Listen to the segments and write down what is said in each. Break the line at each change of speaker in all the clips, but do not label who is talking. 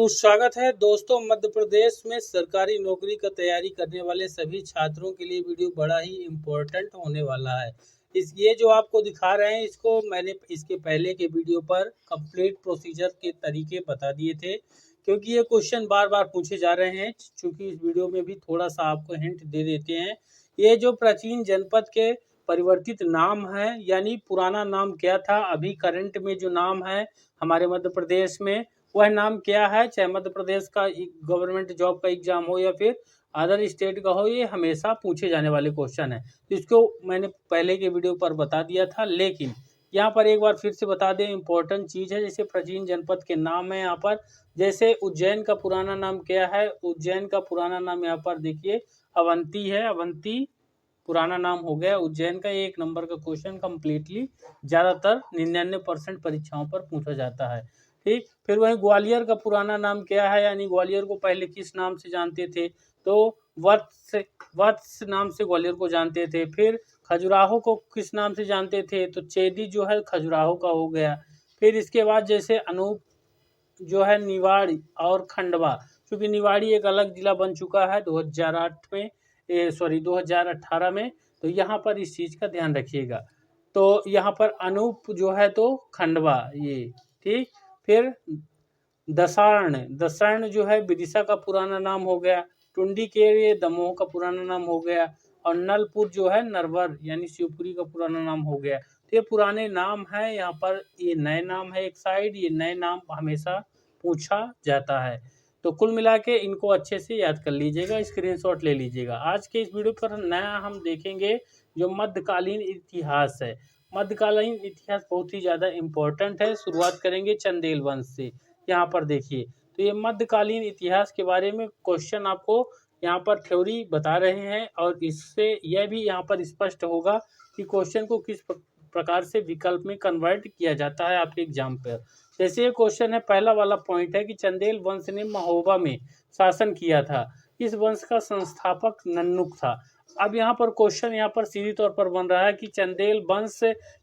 तो स्वागत है दोस्तों। मध्य प्रदेश में सरकारी नौकरी का तैयारी करने वाले सभी छात्रों के लिए वीडियो बड़ा ही इम्पोर्टेंट होने वाला है। ये जो आपको दिखा रहे हैं, इसको मैंने इसके पहले के वीडियो पर कंप्लीट प्रोसीजर के तरीके बता दिए थे, क्योंकि ये क्वेश्चन बार बार पूछे जा रहे हैं। चूँकि इस वीडियो में भी थोड़ा सा आपको हिंट दे देते हैं। ये जो प्राचीन जनपद के परिवर्तित नाम है, यानी पुराना नाम क्या था, अभी करंट में जो नाम है हमारे मध्य प्रदेश में, वह नाम क्या है। चाहे मध्य प्रदेश का गवर्नमेंट जॉब का एग्जाम हो या फिर अदर स्टेट का हो, ये हमेशा पूछे जाने वाले क्वेश्चन है। इसको मैंने पहले के वीडियो पर बता दिया था, लेकिन यहाँ पर एक बार फिर से बता दें, इम्पोर्टेंट चीज़ है। जैसे प्राचीन जनपद के नाम है यहाँ पर, जैसे उज्जैन का पुराना नाम क्या है। उज्जैन का पुराना नाम यहाँ पर देखिए अवंती है। अवंती पुराना नाम हो गया उज्जैन का। एक नंबर का क्वेश्चन कम्प्लीटली ज़्यादातर 99% परीक्षाओं पर पूछा जाता है। ठीक, फिर वहीं ग्वालियर का पुराना नाम क्या है, यानी ग्वालियर को पहले किस नाम से जानते थे, तो वत्स नाम से ग्वालियर को जानते थे। फिर खजुराहो को किस नाम से जानते थे, तो चेदी जो है खजुराहो का हो गया। फिर इसके बाद जैसे अनूप जो है निवाड़ी और खंडवा, क्योंकि निवाड़ी एक अलग जिला बन चुका है 2018 में, तो यहाँ पर इस चीज़ का ध्यान रखिएगा। तो यहाँ पर अनूप जो है तो खंडवा ये, ठीक। फिर दसर्ण जो है विदिशा का पुराना नाम हो गया। टुंडी के ये दमोह का पुराना नाम हो गया। और नलपुर जो है नरवर यानी शिवपुरी का पुराना नाम हो गया। तो ये पुराने नाम है, यहाँ पर ये नए नाम है एक साइड, ये नए नाम हमेशा पूछा जाता है। तो कुल मिला के इनको अच्छे से याद कर लीजिएगा, स्क्रीनशॉट ले लीजिएगा। आज के इस वीडियो पर नया हम देखेंगे जो मध्यकालीन इतिहास है। मध्यकालीन इतिहास बहुत ही ज़्यादा इम्पोर्टेंट है। शुरुआत करेंगे चंदेल वंश से। यहाँ पर देखिए, तो ये मध्यकालीन इतिहास के बारे में क्वेश्चन आपको यहाँ पर थ्योरी बता रहे हैं, और इससे यह भी यहाँ पर स्पष्ट होगा कि क्वेश्चन को किस प्रकार से विकल्प में कन्वर्ट किया जाता है आपके एग्जाम पर। जैसे ये क्वेश्चन है, पहला वाला पॉइंट है कि चंदेल वंश ने महोबा में शासन किया था। इस वंश का संस्थापक नन्नुक था। अब यहाँ पर क्वेश्चन यहाँ पर सीधी तौर पर बन रहा है कि चंदेल वंश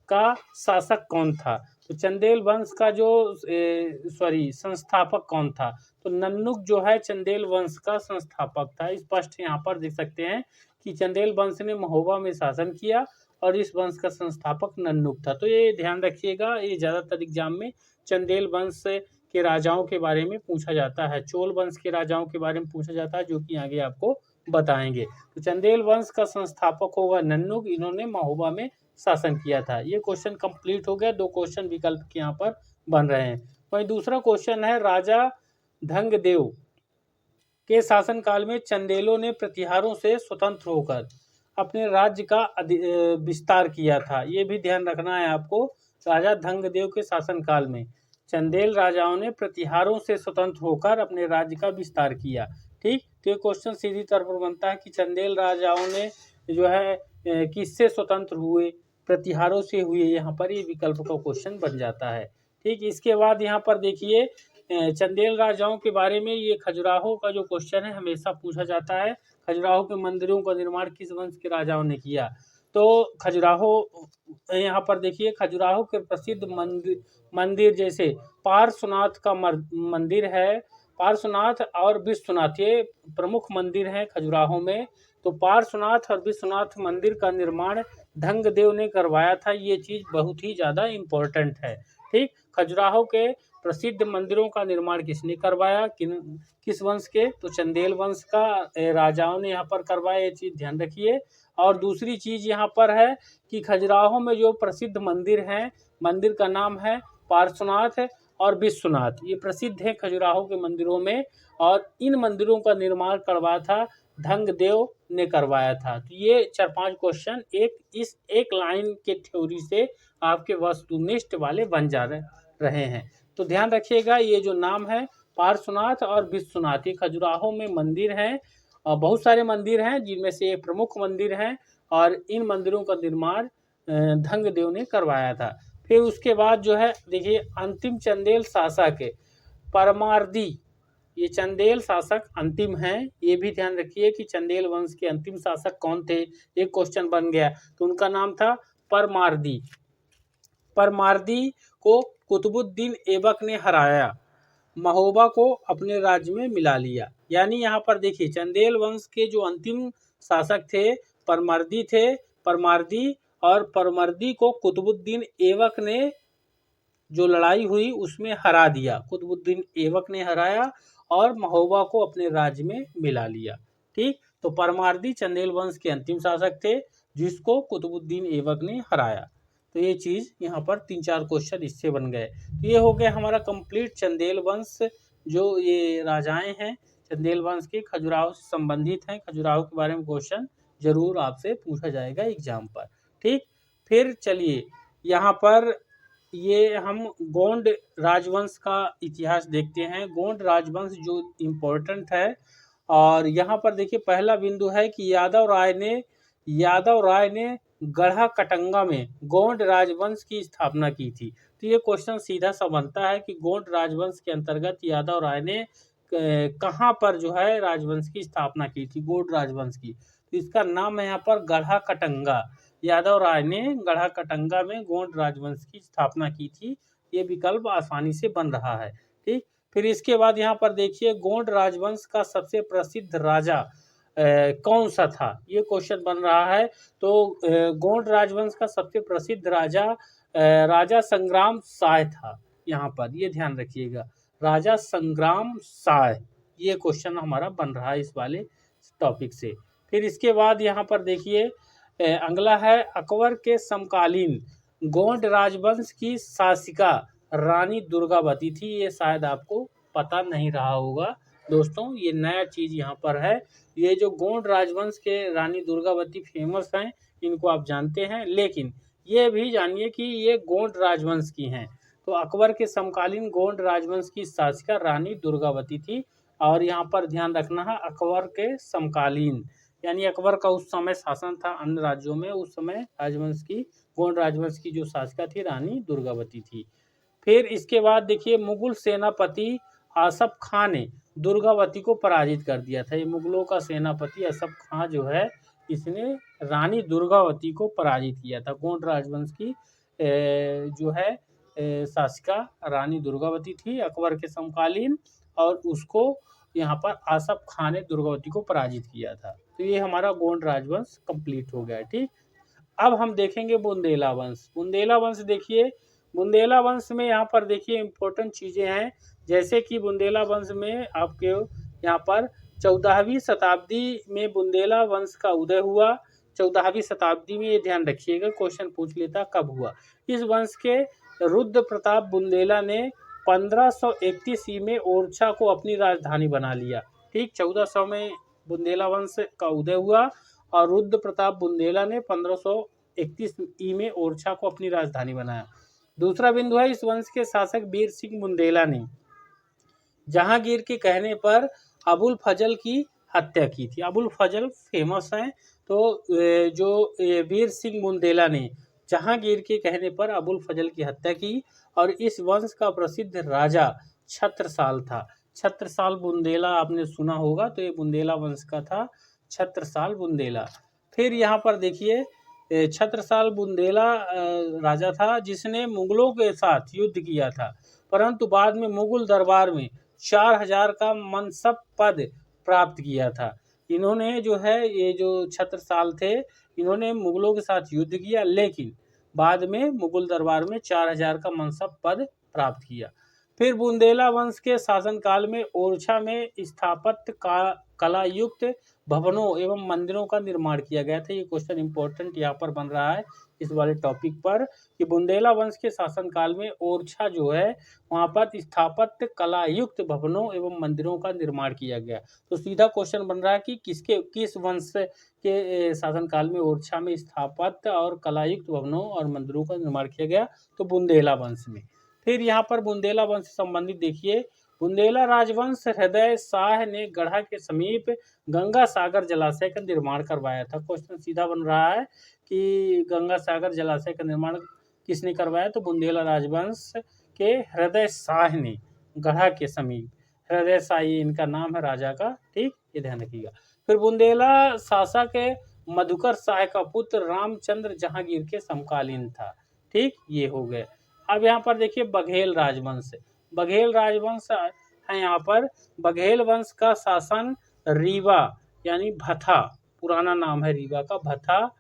का शासक कौन था। तो चंदेल वंश का जो संस्थापक कौन था, तो नन्नुक जो है चंदेल वंश का संस्थापक था। स्पष्ट यहाँ पर देख सकते हैं कि चंदेल वंश ने महोबा में शासन किया और इस वंश का संस्थापक नन्नुक था। तो ये ध्यान रखिएगा, ये ज़्यादातर एग्जाम में चंदेल वंश के राजाओं के बारे में पूछा जाता है। चोल वंश के राजाओं के बारे में पूछा जाता है, जो कि आगे आपको बताएंगे। तो चंदेल वंश का संस्थापक होगा नन्नुक, इन्होंने महोबा में शासन किया था। ये क्वेश्चन कंप्लीट हो गया। 2 क्वेश्चन विकल्प के यहाँ पर बन रहे हैं। वहीं दूसरा क्वेश्चन है, राजा धंगदेव के शासनकाल में चंदेलों ने प्रतिहारों से स्वतंत्र होकर अपने राज्य का विस्तार किया था। ये भी ध्यान रखना है आपको। राजा धंगदेव के शासनकाल में चंदेल राजाओं ने प्रतिहारों से स्वतंत्र होकर अपने राज्य का विस्तार किया। ठीक, तो ये क्वेश्चन सीधी तौर पर बनता है कि चंदेल राजाओं ने जो है किससे स्वतंत्र हुए, प्रतिहारों से हुए। यहाँ पर ये विकल्प का क्वेश्चन बन जाता है। ठीक, इसके बाद यहाँ पर देखिए चंदेल राजाओं के बारे में, ये खजुराहो का जो क्वेश्चन है हमेशा पूछा जाता है। खजुराहो के मंदिरों का निर्माण किस वंश के राजाओं ने किया, तो खजुराहो यहाँ पर देखिए, खजुराहो के प्रसिद्ध मंदिर जैसे पार्श्वनाथ का मंदिर है। पार्श्वनाथ और विश्वनाथ ये प्रमुख मंदिर हैं खजुराहो में। तो पार्श्वनाथ और विश्वनाथ मंदिर का निर्माण धंगदेव ने करवाया था। ये चीज़ बहुत ही ज़्यादा इम्पोर्टेंट है। ठीक, खजुराहो के प्रसिद्ध मंदिरों का निर्माण किसने करवाया, किस वंश के, तो चंदेल वंश का राजाओं ने यहाँ पर करवाया। ये चीज़ ध्यान रखिए। और दूसरी चीज़ यहाँ पर है कि खजुराहो में जो प्रसिद्ध मंदिर हैं, मंदिर का नाम है पार्श्वनाथ और विश्वनाथ, ये प्रसिद्ध है खजुराहो के मंदिरों में। और इन मंदिरों का निर्माण करवाया था धंगदेव ने करवाया था। तो ये 4-5 क्वेश्चन एक लाइन के थ्योरी से आपके वस्तुनिष्ठ वाले बन जा रहे हैं। तो ध्यान रखिएगा, ये जो नाम है पार्श्वनाथ और विश्वनाथ, ये खजुराहो में मंदिर हैं। बहुत सारे मंदिर हैं, जिनमें से एक प्रमुख मंदिर हैं, और इन मंदिरों का निर्माण धंगदेव ने करवाया था। फिर उसके बाद जो है देखिए, अंतिम चंदेल शासक परमार्दी, ये चंदेल शासक अंतिम हैं। ये भी ध्यान रखिए कि चंदेल वंश के अंतिम शासक कौन थे। एक क्वेश्चन बन गया, तो उनका नाम था परमार्दी। परमार्दी को कुतुबुद्दीन ऐबक ने हराया। महोबा को अपने राज्य में मिला लिया। यानी यहाँ पर देखिए चंदेल वंश के जो अंतिम शासक थे परमार्दी और परमर्दी को कुतुबुद्दीन ऐबक ने जो लड़ाई हुई उसमें हरा दिया। कुतुबुद्दीन ऐबक ने हराया और महोबा को अपने राज्य में मिला लिया। ठीक, तो परमार्दी चंदेल वंश के अंतिम शासक थे जिसको कुतुबुद्दीन ऐबक ने हराया। तो ये चीज़ यहाँ पर 3-4 क्वेश्चन इससे बन गए। तो ये हो गया हमारा कंप्लीट चंदेल वंश, जो ये राजाएं हैं चंदेल वंश के, खजुराहो से संबंधित हैं। खजुराहो के बारे में क्वेश्चन जरूर आपसे पूछा जाएगा एग्जाम पर। ठीक, फिर चलिए यहाँ पर ये हम गोंड राजवंश का इतिहास देखते हैं। गोंड राजवंश जो इम्पोर्टेंट है, और यहाँ पर देखिए पहला बिंदु है कि यादव राय ने गढ़ा कटंगा में गोंड राजवंश की स्थापना की थी। तो ये क्वेश्चन सीधा सा बनता है कि गोंड राजवंश के अंतर्गत यादव राय ने कहाँ पर जो है राजवंश की स्थापना की थी, गोंड राजवंश की। तो इसका नाम है यहाँ पर गढ़ा कटंगा। यादव राय ने गढ़ा कटंगा में गोंड राजवंश की स्थापना की थी। ये विकल्प आसानी से बन रहा है। ठीक, फिर इसके बाद यहाँ पर देखिए गोंड राजवंश का सबसे प्रसिद्ध राजा कौन सा था, ये क्वेश्चन बन रहा है। तो गोंड राजवंश का सबसे प्रसिद्ध राजा संग्राम साय था। यहाँ पर ये ध्यान रखिएगा, राजा संग्राम साय, ये क्वेश्चन हमारा बन रहा है इस वाले टॉपिक से। फिर इसके बाद यहाँ पर देखिए अगला है अकबर के समकालीन गोंड राजवंश की शासिका रानी दुर्गावती थी। ये शायद आपको पता नहीं रहा होगा दोस्तों, ये नया चीज यहाँ पर है। ये जो गोंड राजवंश के रानी दुर्गावती फेमस हैं, इनको आप जानते हैं, लेकिन ये भी जानिए कि ये गोंड राजवंश की हैं। तो अकबर के समकालीन गोंड राजवंश की शासिका रानी दुर्गावती थी। और यहाँ पर ध्यान रखना है अकबर के समकालीन, यानी अकबर का उस समय शासन था अन्य राज्यों में, उस समय राजवंश की गोंड राजवंश की जो शासिका थी रानी दुर्गावती थी। फिर इसके बाद देखिए मुगल सेनापति आसफ खां ने दुर्गावती को पराजित कर दिया था। ये मुगलों का सेनापति आसफ खां जो है, इसने रानी दुर्गावती को पराजित किया था। गोंड राजवंश की जो है शासिका रानी दुर्गावती थी अकबर के समकालीन, और उसको यहाँ पर आसफ खां ने दुर्गावती को पराजित किया था। तो ये हमारा गोंड राजवंश कंप्लीट हो गया। ठीक, अब हम देखेंगे बुंदेला वंश। बुंदेला वंश देखिए, बुंदेला वंश में यहाँ पर देखिए इम्पोर्टेंट चीज़ें हैं, जैसे कि बुंदेला वंश में आपके यहाँ पर 14वीं शताब्दी में बुंदेला वंश का उदय हुआ। 14वीं शताब्दी में, ये ध्यान रखिएगा क्वेश्चन पूछ लेता कब हुआ। इस वंश के रुद्र प्रताप बुंदेला ने 1531 ईस्वी में ओरछा को अपनी राजधानी बना लिया। ठीक, 1400 में बुंदेला वंश का उदय हुआ और रुद्र प्रताप बुंदेला ने 1531 ईस्वी में ओरछा को अपनी राजधानी बनाया। दूसरा बिंदु है इस वंश के शासक वीर सिंह बुंदेला ने जहांगीर के कहने पर अबुल फजल की हत्या की थी। अबुल फजल फेमस हैं, तो जो वीर सिंह बुंदेला ने जहांगीर के कहने पर अबुल फजल की हत्या की। और इस वंश का प्रसिद्ध राजा छत्रसाल था। छत्रसाल बुंदेला आपने सुना होगा, तो ये बुंदेला वंश का था छत्रसाल बुंदेला। फिर यहाँ पर देखिए छत्रसाल बुंदेला राजा था जिसने मुगलों के साथ युद्ध किया था, परंतु बाद में मुगल दरबार में 4000 का मनसब पद प्राप्त किया था। इन्होंने जो है, ये जो छत्रसाल थे, इन्होंने मुगलों के साथ युद्ध किया, लेकिन बाद में मुगल दरबार में 4000 का मनसब पद प्राप्त किया। फिर बुंदेला वंश के शासनकाल में ओरछा में स्थापत्य कला युक्त भवनों एवं मंदिरों का निर्माण किया गया था। ये क्वेश्चन इंपॉर्टेंट यहाँ पर बन रहा है इस वाले टॉपिक पर, कि बुंदेला वंश के शासनकाल में ओरछा जो है वहाँ पर स्थापत्य कला युक्त भवनों एवं मंदिरों का निर्माण किया गया। तो सीधा क्वेश्चन बन रहा है कि किस वंश के शासनकाल में ओरछा में स्थापत्य और कला युक्त भवनों और मंदिरों का निर्माण किया गया, तो बुंदेला वंश में। फिर यहाँ पर बुंदेला वंश से संबंधित देखिए, बुंदेला राजवंश हृदय शाह ने गढ़ा के समीप गंगा सागर जलाशय का निर्माण करवाया था। क्वेश्चन सीधा बन रहा है कि गंगा सागर जलाशय का निर्माण किसने करवाया, तो बुंदेला राजवंश के हृदय शाह ने गढ़ा के समीप, हृदय शाह इनका नाम है राजा का। ठीक, ये ध्यान रखिएगा। फिर बुंदेला शासक मधुकर शाह का पुत्र रामचंद्र जहांगीर के समकालीन था। ठीक, ये हो गए। अब यहाँ पर देखिए बघेल राजवंश। बघेल राजवंश है यहाँ पर बघेल वंश का शासन रीवा यानी भथा, पुराना नाम है रीवा का, भथा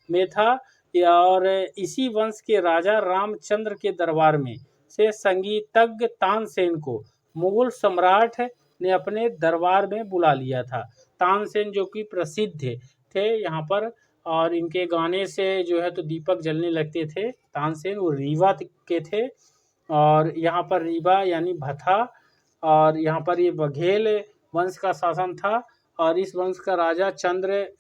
में था। और इसी वंश के राजा रामचंद्र के दरबार में से संगीतज्ञ तानसेन को मुगल सम्राट ने अपने दरबार में बुला लिया था। तानसेन जो कि प्रसिद्ध थे यहाँ पर, और इनके गाने से जो है तो दीपक जलने लगते थे। तानसेन वो रीवा के थे, और यहाँ पर रीवा यानी भथा, और यहाँ पर ये बघेल वंश का शासन था। और इस वंश का राजा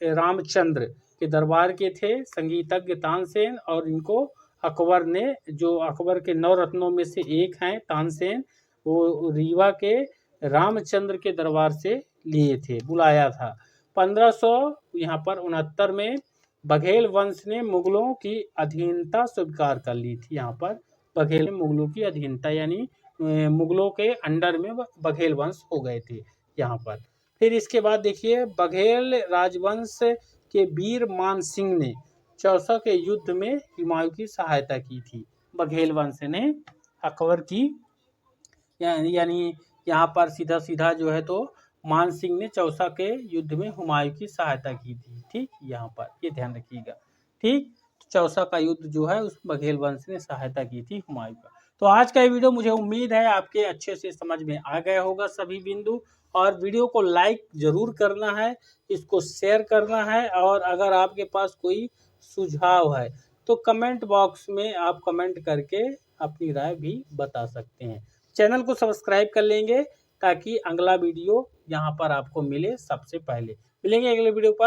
रामचंद्र के दरबार के थे संगीतज्ञ तानसेन, और इनको अकबर ने, जो अकबर के 9 रत्नों में से एक हैं तानसेन, वो रीवा के रामचंद्र के दरबार से लिए थे, बुलाया था। 1569 में बघेल वंश ने मुगलों की अधीनता स्वीकार कर ली थी। यहाँ पर बघेल मुगलों की अधीनता यानी मुगलों के अंडर में बघेल वंश हो गए थे यहाँ पर। फिर इसके बाद देखिए, बघेल राजवंश के वीर मान सिंह ने चौसा के युद्ध में हुमायूं की सहायता की थी। बघेल वंश ने अकबर की यानी यहाँ पर सीधा सीधा जो है तो मान सिंह ने चौसा के युद्ध में हुमायूं की सहायता की थी। ठीक, यहाँ पर ये ध्यान रखिएगा। ठीक, चौसा का युद्ध जो है उस बघेल वंश ने सहायता की थी हुमायूं का। तो आज का ये वीडियो मुझे उम्मीद है आपके अच्छे से समझ में आ गया होगा सभी बिंदु, और वीडियो को लाइक जरूर करना है, इसको शेयर करना है, और अगर आपके पास कोई सुझाव है तो कमेंट बॉक्स में आप कमेंट करके अपनी राय भी बता सकते हैं। चैनल को सब्सक्राइब कर लेंगे ताकि अगला वीडियो यहाँ पर आपको मिले सबसे पहले। मिलेंगे अगले वीडियो पर।